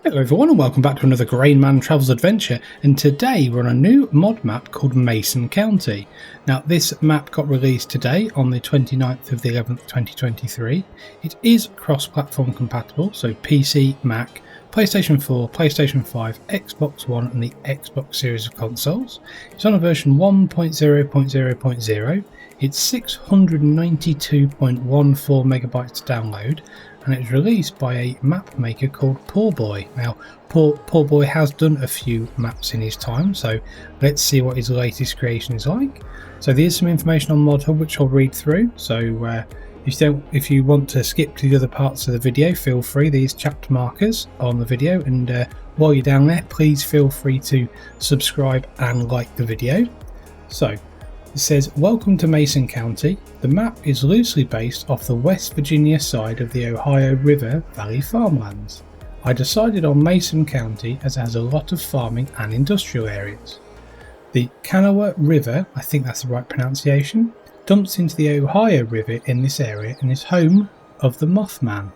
Hello everyone and welcome back to another Grainman Travels Adventure, and today we're on a new mod map called Mason County. Now this map got released today on the 29th of the 11th 2023. It is cross-platform compatible, so PC, Mac, PlayStation 4, PlayStation 5, Xbox One and the Xbox series of consoles. It's on a version 1.0.0.0. It's 692.14 megabytes to download, and it was released by a map maker called Poorboy. Now, Poorboy has done a few maps in his time, so let's see what his latest creation is like. So there's some information on ModHub which I'll read through, so if you want to skip to the other parts of the video, feel free. These chapter markers on the video, and while you're down there, please feel free to subscribe and like the video. So it says, welcome to Mason County. The map is loosely based off the West Virginia side of the Ohio River Valley farmlands. I decided on Mason County as it has a lot of farming and industrial areas. The Kanawha River, I think that's the right pronunciation, dumps into the Ohio River in this area and is home of the Mothman.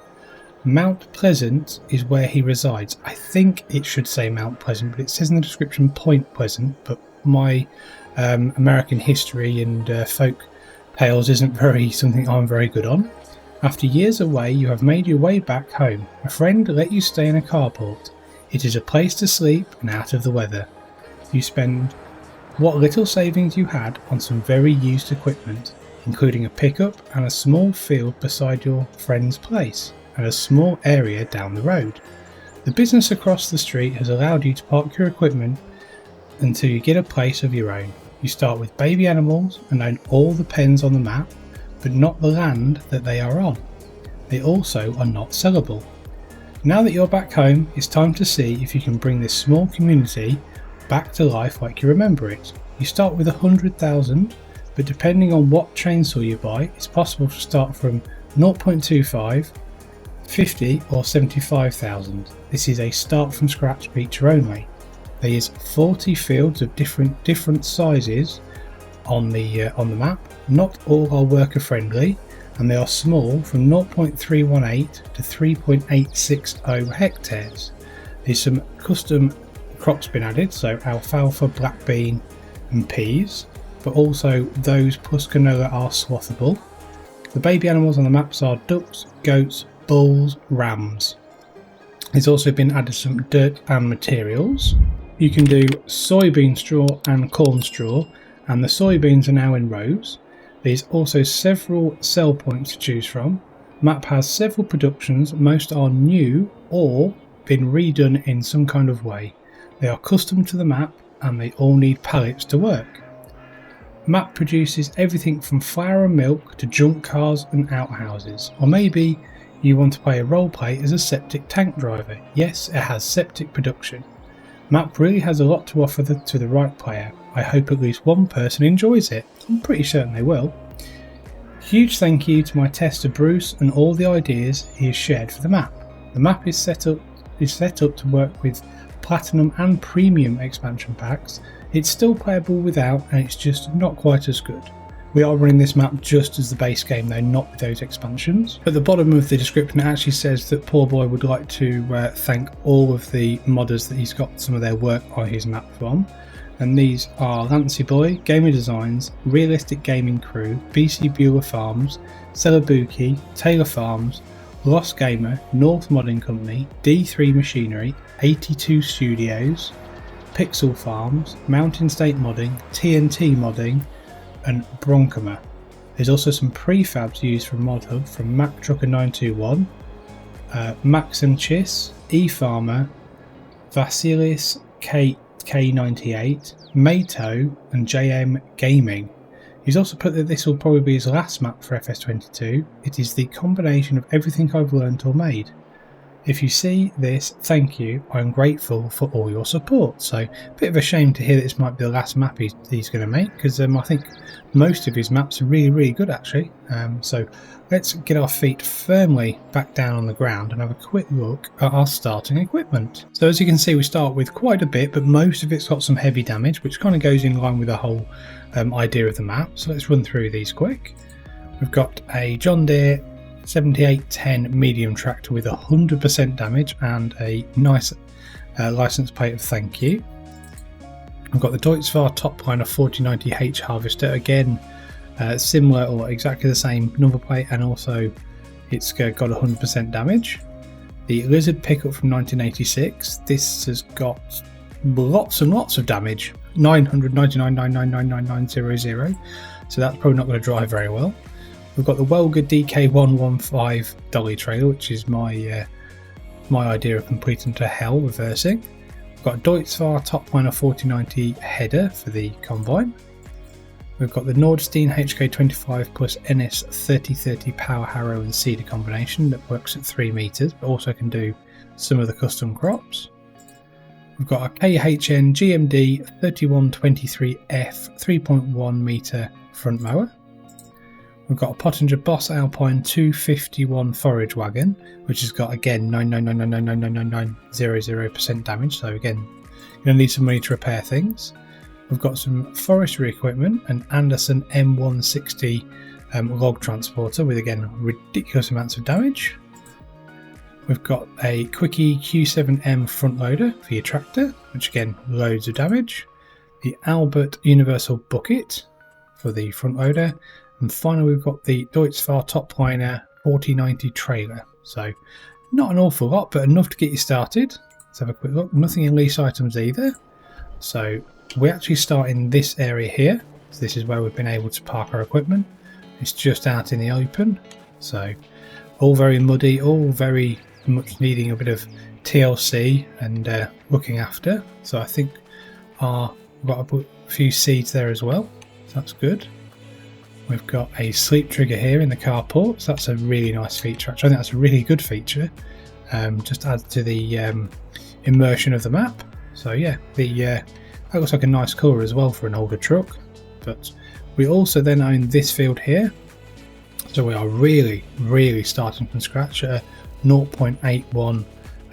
Mount Pleasant is where he resides. I think it should say Mount Pleasant, but it says in the description Point Pleasant, but my American history and folk tales isn't something I'm very good on. After years away, you have made your way back home. A friend let you stay in a carport. It is a place to sleep and out of the weather. You spend what little savings you had on some very used equipment, including a pickup and a small field beside your friend's place, and a small area down the road. The business across the street has allowed you to park your equipment until you get a place of your own. You start with baby animals and own all the pens on the map, but not the land that they are on. They also are not sellable. Now that you're back home, it's time to see if you can bring this small community back to life like you remember it. You start with 100,000, but depending on what chainsaw you buy, it's possible to start from 0.25, 50 or 75,000. This is a start from scratch feature only. There is 40 fields of different sizes on the map. Not all are worker friendly, and they are small from 0.318 to 3.860 hectares. There's some custom crops been added, so alfalfa, black bean and peas, but also those plus canola are swathable. The baby animals on the maps are ducks, goats, bulls, rams. There's also been added some dirt and materials. You can do soybean straw and corn straw, and the soybeans are now in rows. There's also several sell points to choose from. Map has several productions, most are new or been redone in some kind of way. They are custom to the map and they all need pallets to work. Map produces everything from flour and milk to junk cars and outhouses. Or maybe you want to play a roleplay as a septic tank driver. Yes, it has septic production. Map really has a lot to offer to the right player. I hope at least one person enjoys it. I'm pretty certain they will. Huge thank you to my tester Bruce and all the ideas he has shared for the map. The map is set up to work with Platinum and Premium expansion packs. It's still playable without, and it's just not quite as good. We are running this map just as the base game though, not with those expansions. At the bottom of the description it actually says that Poorboy would like to thank all of the modders that he's got some of their work on his map from. And these are Lancy Boy, Gamer Designs, Realistic Gaming Crew, BC Bueller Farms, Celabuki, Taylor Farms, Lost Gamer, North Modding Company, D3 Machinery, 82 Studios, Pixel Farms, Mountain State Modding, TNT Modding, and Bronkama. There's also some prefabs used from ModHub from Mac Trucker 921, Max and Chiss, eFarmer, Vasilis K98, Mato, and JM Gaming. He's also put that this will probably be his last map for FS22. It is the combination of everything I've learnt or made. If you see this, thank you. I'm grateful for all your support. So, a bit of a shame to hear that this might be the last map he's going to make, because I think most of his maps are really good actually. So let's get our feet firmly back down on the ground and have a quick look at our starting equipment. So as you can see, we start with quite a bit, but most of it's got some heavy damage, which kind of goes in line with the whole idea of the map. So let's run through these quick. We've got a John Deere 7810 medium tractor with 100% damage and a nice license plate of thank you. I've got the Deutzfahr Topliner 4090H harvester, again similar or exactly the same number plate, and also it's got 100% damage. The Lizard pickup from 1986, this has got lots and lots of damage, 999,999,999,000, so that's probably not going to drive very well. We've got the Welger DK115 dolly trailer, which is my idea of completing to hell reversing. We've got a Deutzfahr Topliner 4090 header for the combine. We've got the Nordstein HK25 plus NS 3030 power harrow and seeder combination that works at 3 meters, but also can do some of the custom crops. We've got a KHN GMD 3123F 3.1 meter front mower. We've got a Pottinger Boss Alpine 251 forage wagon, which has got again 999999900% damage. So again, you're going to need some money to repair things. We've got some forestry equipment, an Anderson M160 log transporter with again ridiculous amounts of damage. We've got a Quickie Q7M front loader for your tractor, which again loads of damage. The Albert Universal bucket for the front loader. And finally, we've got the Deutzfahr Topliner 4090 trailer. So not an awful lot, but enough to get you started. Let's have a quick look. Nothing in lease items either. So we actually start in this area here. So this is where we've been able to park our equipment. It's just out in the open. So all very muddy, all very much needing a bit of TLC and looking after. So I think we've got a few seeds there as well. So that's good. We've got a sleep trigger here in the carport, so that's a really nice feature. Actually, I think that's a really good feature. Just adds to the immersion of the map. So yeah, that looks like a nice colour as well for an older truck. But we also then own this field here, so we are really starting from scratch at a 0.81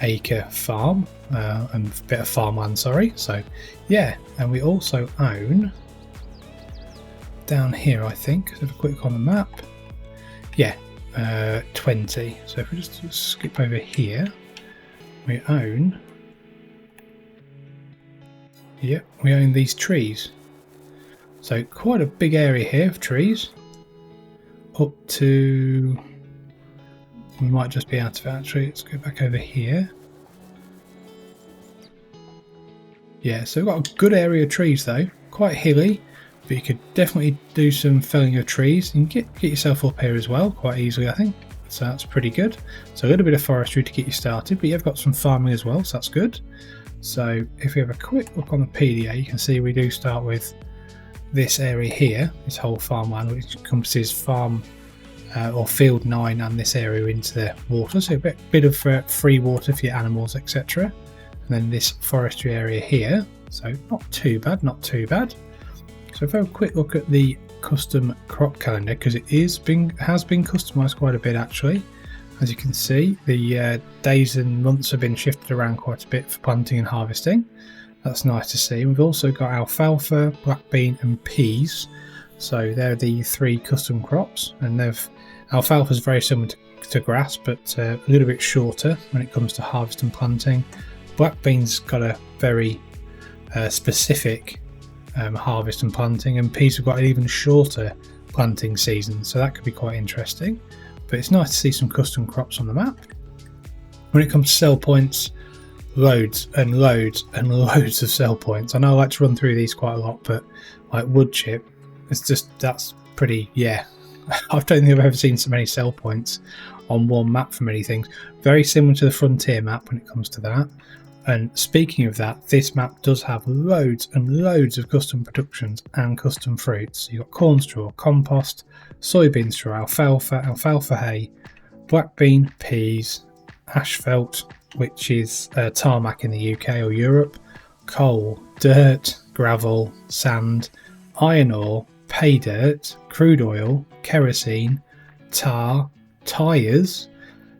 acre farm and a bit of farmland. Sorry. So yeah, and we also own. Down here, I think, have a quick look on the map. Yeah, 20. So if we just skip over here, we own. Yep, we own these trees. So quite a big area here of trees. Up to. We might just be out of it actually. Let's go back over here. Yeah, so we've got a good area of trees though, quite hilly. But you could definitely do some felling of trees and get yourself up here as well quite easily, I think. So that's pretty good. So a little bit of forestry to get you started, but you've got some farming as well, so that's good. So if we have a quick look on the PDA, you can see we do start with this area here, this whole farmland, which encompasses farm or field 9 and this area into the water. So a bit of free water for your animals, etc. And then this forestry area here. So not too bad, not too bad. So if I have a quick look at the custom crop calendar, because it has been customized quite a bit actually. As you can see, the days and months have been shifted around quite a bit for planting and harvesting. That's nice to see. We've also got alfalfa, black bean and peas. So they're the 3 custom crops, and alfalfa is very similar to grass, but a little bit shorter when it comes to harvest and planting. Black beans got a very specific harvest and planting, and peas have got an even shorter planting season, so that could be quite interesting. But it's nice to see some custom crops on the map. When it comes to sell points, loads and loads and loads of sell points. I know I like to run through these quite a lot, but like wood chip, that's pretty, yeah. I don't think I've ever seen so many sell points on one map for many things. Very similar to the Frontier map when it comes to that. And speaking of that, this map does have loads and loads of custom productions and custom fruits. So you've got corn straw, compost, soybean straw, alfalfa hay, black bean, peas, asphalt, which is tarmac in the UK or Europe, coal, dirt, gravel, sand, iron ore, pay dirt, crude oil, kerosene, tar, tyres,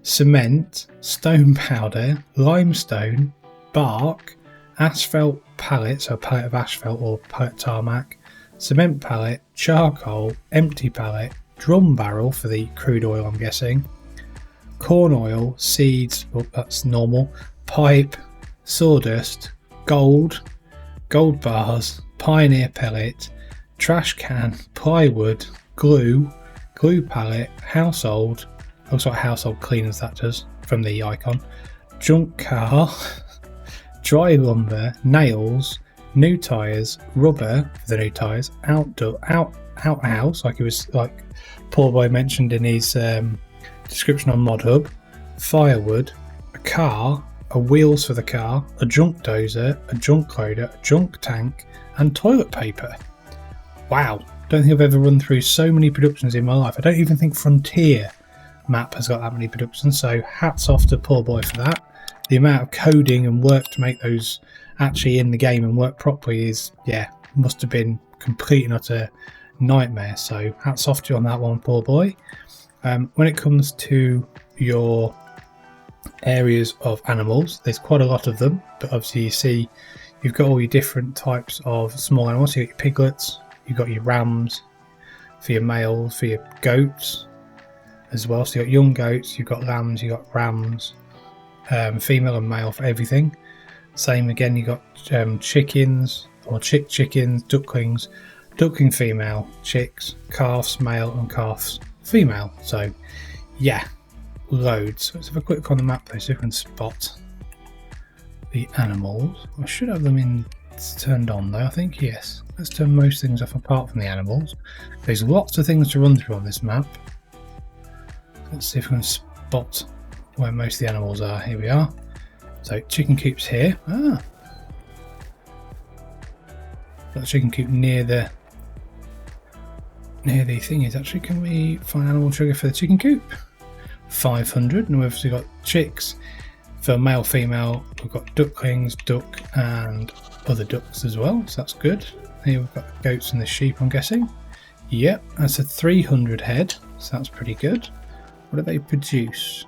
cement, stone powder, limestone, bark, asphalt pallets, so a pallet of asphalt or pallet tarmac, cement pallet, charcoal, empty pallet, drum barrel for the crude oil I'm guessing, corn oil, seeds, well, that's normal, pipe, sawdust, gold bars, pioneer pellet, trash can, plywood, glue pallet, household, looks like household cleaners that does from the icon, junk car, dry lumber, nails, new tyres, rubber for the new tyres, outhouse, like it was like Poorboy mentioned in his description on Mod Hub, firewood, a car, a wheels for the car, a junk dozer, a junk loader, a junk tank, and toilet paper. Wow, don't think I've ever run through so many productions in my life. I don't even think Frontier map has got that many productions, so hats off to Poorboy for that. The amount of coding and work to make those actually in the game and work properly is, yeah, must have been complete and utter nightmare. So hats off to you on that one, Poorboy. When it comes to your areas of animals, there's quite a lot of them, but obviously you see you've got all your different types of small animals. So you've got your piglets, you've got your rams for your males, for your goats as well. So you've got young goats, you've got lambs, you've got rams, female and male for everything. Same again, you've got chickens or chickens, ducklings, duckling female, chicks, calves male and calves female. So yeah, loads. Let's have a quick look on the map though, so you can spot the animals. I should have them in turned on though, I think. Yes, let's turn most things off apart from the animals. There's lots of things to run through on this map. Let's see if we can spot where most of the animals are. Here we are. So chicken coops here. Got the chicken coop near the thing is actually, can we find animal trigger for the chicken coop? 500, and we've obviously got chicks for male, female. We've got ducklings, duck, and other ducks as well, so that's good. Here we've got the goats and the sheep, I'm guessing. Yep, that's a 300 head, so that's pretty good. What do they produce?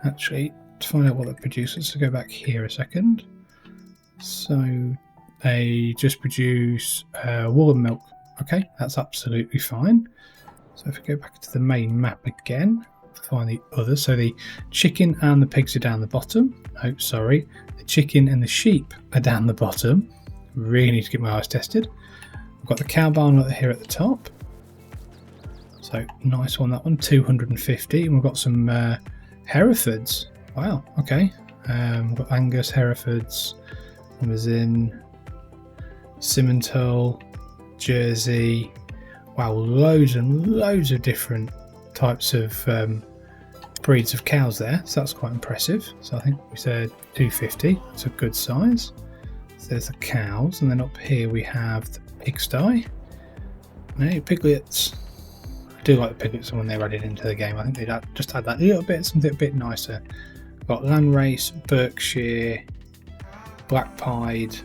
Actually, to find out what they produce, let's go back here a second. So they just produce wool and milk. Okay, that's absolutely fine. So if we go back to the main map again, find the others. So the chicken and the pigs are down the bottom. Oh, sorry. The chicken and the sheep are down the bottom. Really need to get my eyes tested. We've got the cow barn here at the top. So nice one, that one. 250. And we've got some Herefords. Wow, okay. We've got Angus, Herefords, Limousin, Simmental, Jersey. Wow, loads and loads of different types of breeds of cows there, so that's quite impressive. So I think we said 250, it's a good size. So there's the cows, and then up here we have the pigsty. Now piglets, I do like the piglets when they're added into the game. I think they'd just add that little bit, something a bit nicer. We've got Landrace, Berkshire, Black Pied,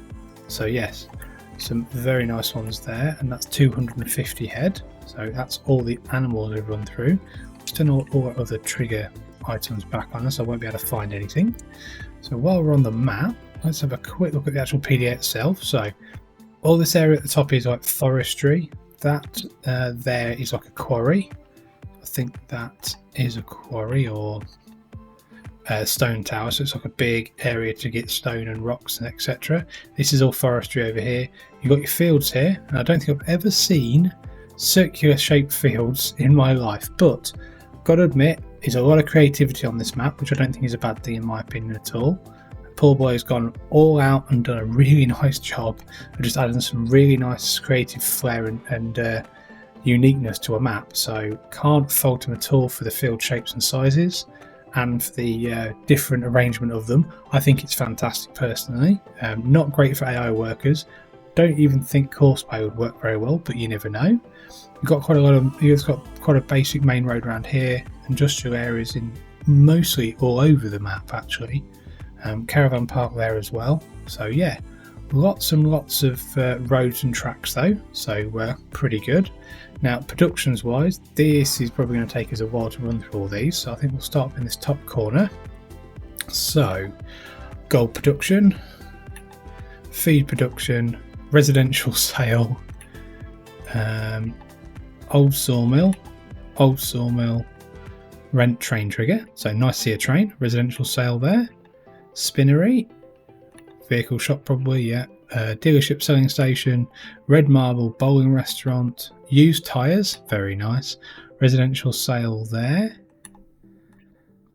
so yes, some very nice ones there, and that's 250 head. So that's all the animals we've run through. Let's turn all our other trigger items back on us, so I won't be able to find anything. So while we're on the map, let's have a quick look at the actual PDA itself. So all this area at the top is like forestry. That there is like a quarry. I think that is a quarry or stone tower, so it's like a big area to get stone and rocks and etc. This is all forestry over here. You've got your fields here, and I don't think I've ever seen circular shaped fields in my life, but I've got to admit there's a lot of creativity on this map, which I don't think is a bad thing in my opinion at all. Poorboy has gone all out and done a really nice job of just adding some really nice creative flair and uniqueness to a map, so can't fault him at all for the field shapes and sizes and for the different arrangement of them. I think it's fantastic personally. Not great for AI workers. Don't even think Courseplay would work very well, but you never know. You've got quite a lot of, you've got quite a basic main road around here, industrial areas in mostly all over the map actually. Caravan park there as well. So yeah, lots and lots of roads and tracks though, so pretty good. Now productions wise, this is probably going to take us a while to run through all these, so I think we'll start in this top corner. So gold production, feed production, residential sale, old sawmill, Rent train trigger. So nice to see a train. Residential sale there. Spinnery. Vehicle shop probably, yeah. Dealership selling station. Red marble bowling restaurant. Used tyres. Very nice. Residential sale there.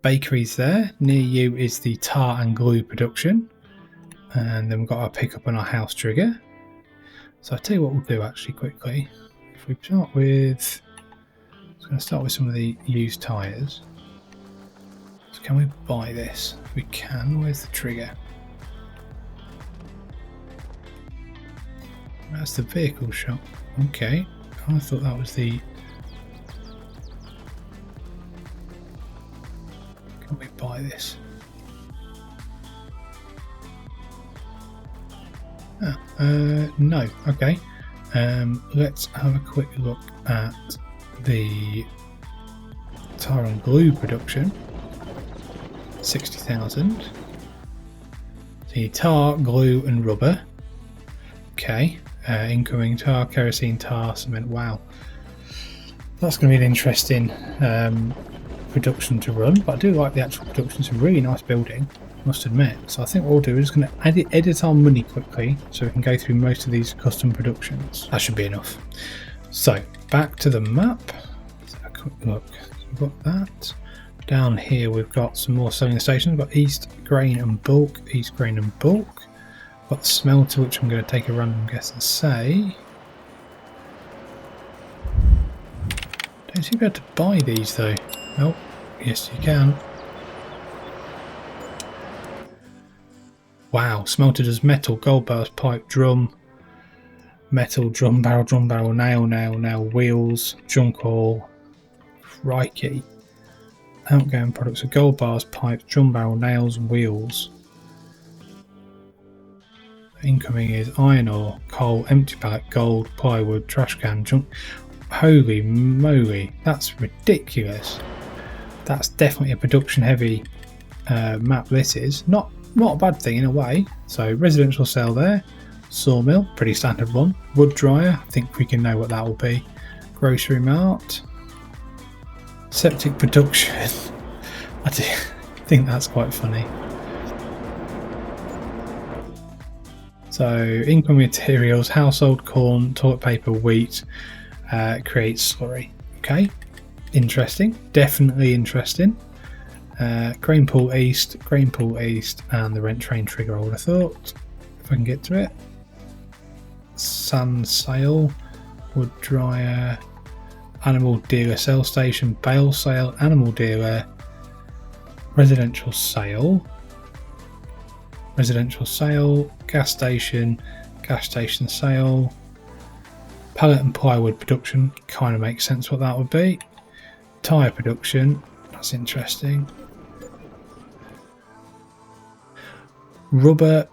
Bakeries there. Near you is the tar and glue production. And then we've got our pickup and our house trigger. So I'll tell you what we'll do actually quickly. If we start with... I'm going to start with some of the used tyres. So can we buy this? If we can, where's the trigger? That's the vehicle shop. Okay, I thought that was the... Can we buy this? No, okay. Let's have a quick look at the tar and glue production. 60,000. The tar, glue and rubber. Okay. Incoming tar, kerosene, tar, cement. Wow. That's going to be an interesting production to run, but I do like the actual production. It's a really nice building, must admit. So I think what we'll do is going to edit our money quickly so we can go through most of these custom productions. That should be enough. So back to the map. Let's have a quick look. So we've got that. Down here we've got some more selling stations. We've got East Grain and Bulk. East Grain and Bulk. We've got the smelter, which I'm going to take a random guess and say. Don't seem to be able to buy these though. Oh, yes you can. Wow, smelter does metal, gold bars, pipe, drum, metal, drum barrel, nail, wheels, junk oil, crikey. Outgoing products are gold bars, pipes, drum barrel, nails, wheels. Incoming is iron ore, coal, empty pallet, gold, plywood, trash can, junk. Holy moly, that's ridiculous. That's definitely a production heavy map this is. Not a bad thing in a way. So residential sale there. Sawmill, pretty standard one. Wood dryer, I think we can know what that will be. Grocery mart. Septic production. I do think that's quite funny. So income materials, household corn, toilet paper, wheat, creates slurry. Okay, interesting, definitely interesting. Grain pool east, and the rent train trigger. I would have thought, if I can get to it. Sand sale, wood dryer, animal dealer sale station, bale sale, animal dealer, residential sale, gas station sale, pallet and plywood production. Kind of makes sense what that would be. Tyre production, that's interesting. Rubber,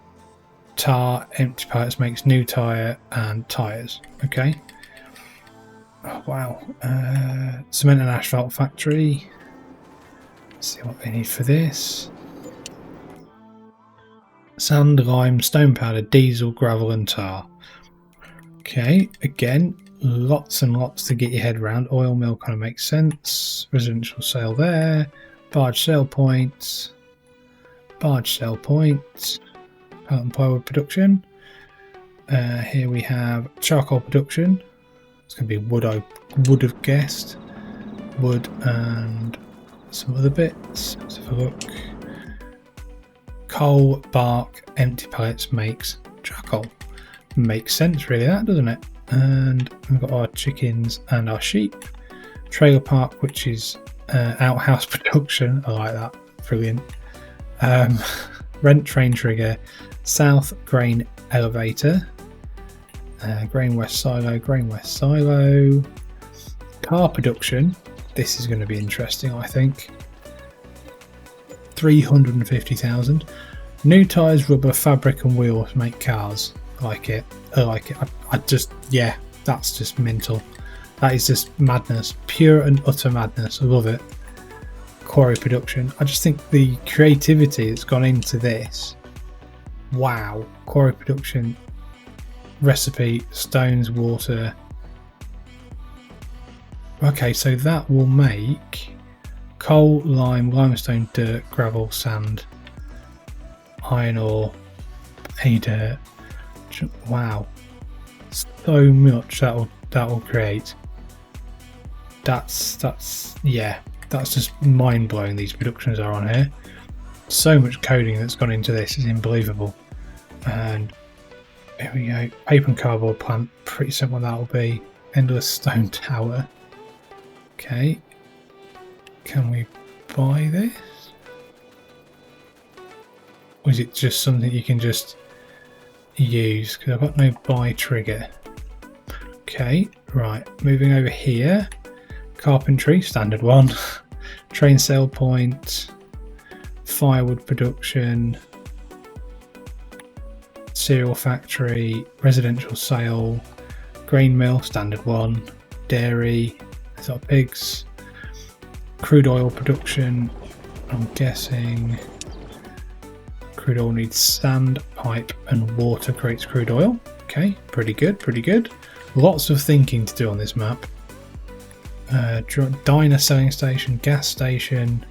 tar, empty pallets makes new tyre and tyres. Okay. Oh, wow. Cement and asphalt factory. Let's see what they need for this. Sand, lime, stone powder, diesel, gravel and tar. Okay, again, lots and lots to get your head around. Oil mill kind of makes sense. Residential sale there. Barge sale points. Pallet and plywood production. Here we have charcoal production. It's going to be wood, I would have guessed. Wood and some other bits. Let's have a look. Coal, bark, empty pallets makes charcoal. Makes sense really, that, doesn't it? And we've got our chickens and our sheep. Trailer park, which is outhouse production. I like that. Brilliant. Rent train trigger. South grain elevator. Grain west silo. Car production. This is going to be interesting, I think. 350,000. New tyres, rubber, fabric and wheels make cars. I like it. I just, yeah, that's just mental. That is just madness. Pure and utter madness. I love it. Quarry production. I just think the creativity that's gone into this. Wow. Quarry production. Recipe, stones, water. Okay, so that will make coal, lime, limestone, dirt, gravel, sand, iron ore, hay dirt. Wow, so much that'll create. That's just mind blowing. These productions are on here. So much coding that's gone into this is unbelievable. And here we go. Paper and cardboard plant. Pretty simple that'll be. Endless stone tower. Okay. Can we buy this? Or is it just something you can just use? Because I've got no buy trigger. Okay, right. Moving over here. Carpentry, standard one. Train sale point. Firewood production. Cereal factory. Residential sale. Grain mill, standard one. Dairy. These are pigs. Crude oil production. I'm guessing crude oil needs sand, pipe and water creates crude oil. Okay, pretty good, pretty good. Lots of thinking to do on this map. Diner selling station, gas station,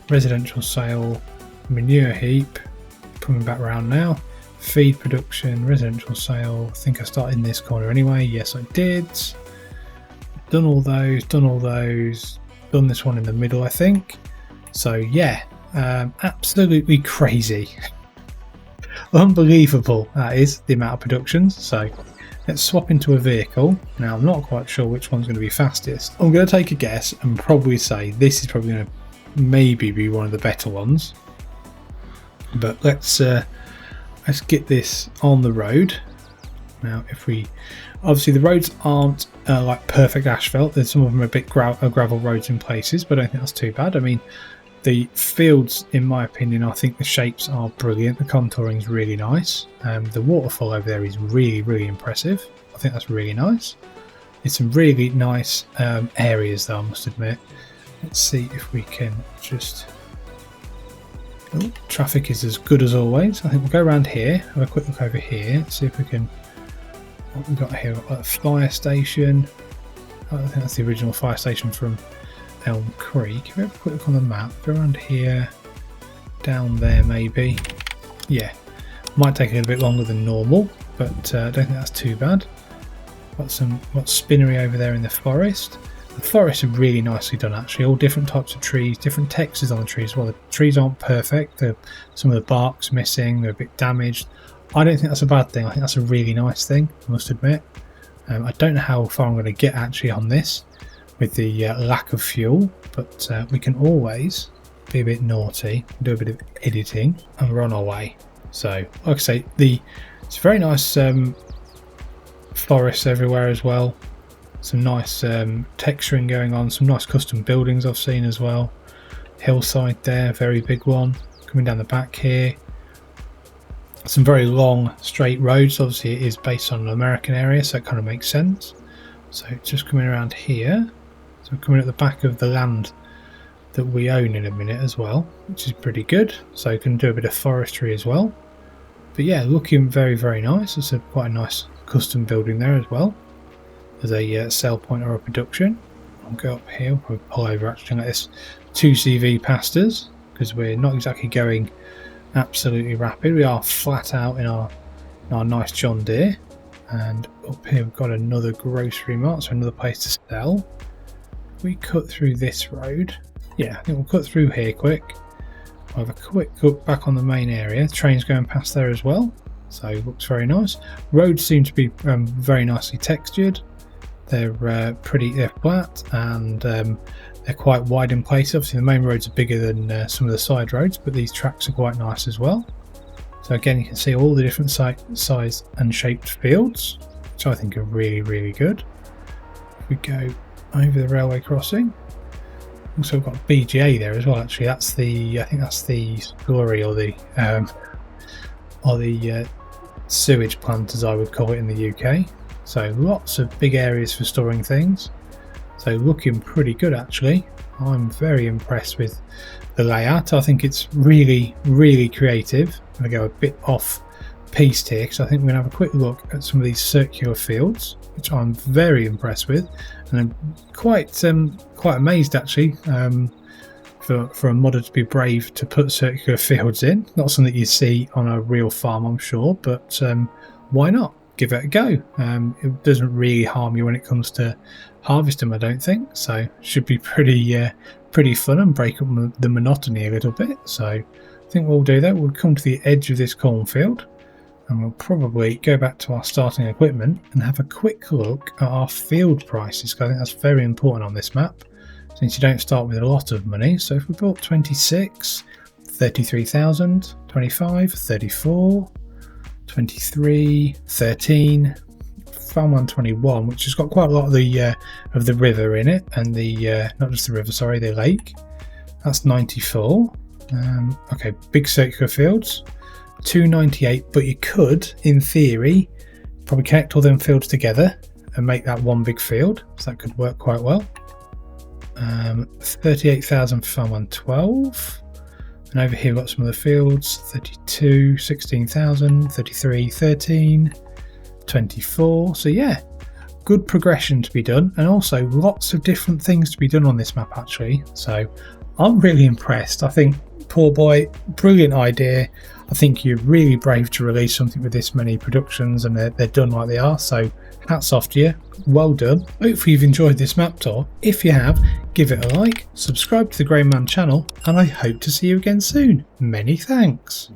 residential sale, manure heap, coming back around now, feed production, residential sale. I think I started in this corner anyway. Yes, I did. Done all those, done this one in the middle, I think. So yeah, absolutely crazy. Unbelievable, that is, the amount of productions. So let's swap into a vehicle. Now I'm not quite sure which one's going to be fastest. I'm going to take a guess and probably say this is probably going to maybe be one of the better ones. But let's get this on the road. Now if we, obviously the roads aren't like perfect asphalt. There's some of them are a bit gravel roads in places, but I don't think that's too bad. I mean, the fields, in my opinion, I think the shapes are brilliant. The contouring is really nice. The waterfall over there is really, really impressive. I think that's really nice. It's some really nice areas though, I must admit. Let's see if we can just... Oh, traffic is as good as always. I think we'll go around here, have a quick look over here, see if we can... What we've got here, we've got a fire station. I think that's the original fire station from Elm Creek. If we have a quick look on the map, go around here, down there maybe. Yeah, might take a little bit longer than normal, but I don't think that's too bad. Got spinnery over there in the forest. The forests are really nicely done actually, all different types of trees, different textures on the trees as well. The trees aren't perfect, some of the bark's missing, they're a bit damaged. I don't think that's a bad thing, I think that's a really nice thing, I must admit. I don't know how far I'm going to get actually on this with the lack of fuel, but we can always be a bit naughty, do a bit of editing and we're on our way. So like I say, it's very nice forests everywhere as well, some nice texturing going on, some nice custom buildings I've seen as well. Hillside there, very big one, coming down the back here. Some very long straight roads, obviously it is based on an American area, so it kind of makes sense. So just coming around here, so we're coming at the back of the land that we own in a minute as well, which is pretty good. So you can do a bit of forestry as well. But yeah, looking very, very nice. It's quite a nice custom building there as well. There's a sell point or a production. I'll go up here, we'll probably pull over actually and let this 2CV past us, because we're not exactly going absolutely rapid. We are flat out in our nice John Deere. And up here we've got another grocery mart, so another place to sell. We cut through this road. Yeah, I think we'll cut through here quick. We'll have a quick look back on the main area. Trains going past there as well, so it looks very nice. Roads seem to be very nicely textured. They're they're flat and they're quite wide in place. Obviously the main roads are bigger than some of the side roads, but these tracks are quite nice as well. So again, you can see all the different size and shaped fields, which I think are really, really good. If we go over the railway crossing, also we've got BGA there as well. Actually, I think that's the slurry or the sewage plant, as I would call it in the UK. So lots of big areas for storing things. So looking pretty good actually. I'm very impressed with the layout. I think it's really, really creative. I'm going to go a bit off piste here because I think we're going to have a quick look at some of these circular fields, which I'm very impressed with, and I'm quite amazed actually. for a modder to be brave to put circular fields in. Not something you see on a real farm, I'm sure, but why not? Give it a go. It doesn't really harm you when it comes to harvesting, I don't think, so should be pretty fun and break up the monotony a little bit. So I think what we'll do, though, we'll come to the edge of this cornfield and we'll probably go back to our starting equipment and have a quick look at our field prices, because I think that's very important on this map, since you don't start with a lot of money. So if we bought 26, 33,000, 25, 34, 23, 13, farm 121, which has got quite a lot of the river in it, and the not just the river, sorry, the lake. That's 94. Okay, big circular fields, 298, but you could, in theory, probably connect all them fields together and make that one big field, so that could work quite well. 38,000 for farm 112. And over here we've got some of the fields, 32, 16,000, 33, 13, 24. So yeah, good progression to be done, and also lots of different things to be done on this map actually. So I'm really impressed. I think Poorboy, brilliant idea. I think you're really brave to release something with this many productions, and they're done like they are. So hats off to you. Well done. Hopefully you've enjoyed this map tour. If you have, give it a like, subscribe to the Grainman channel, and I hope to see you again soon. Many thanks.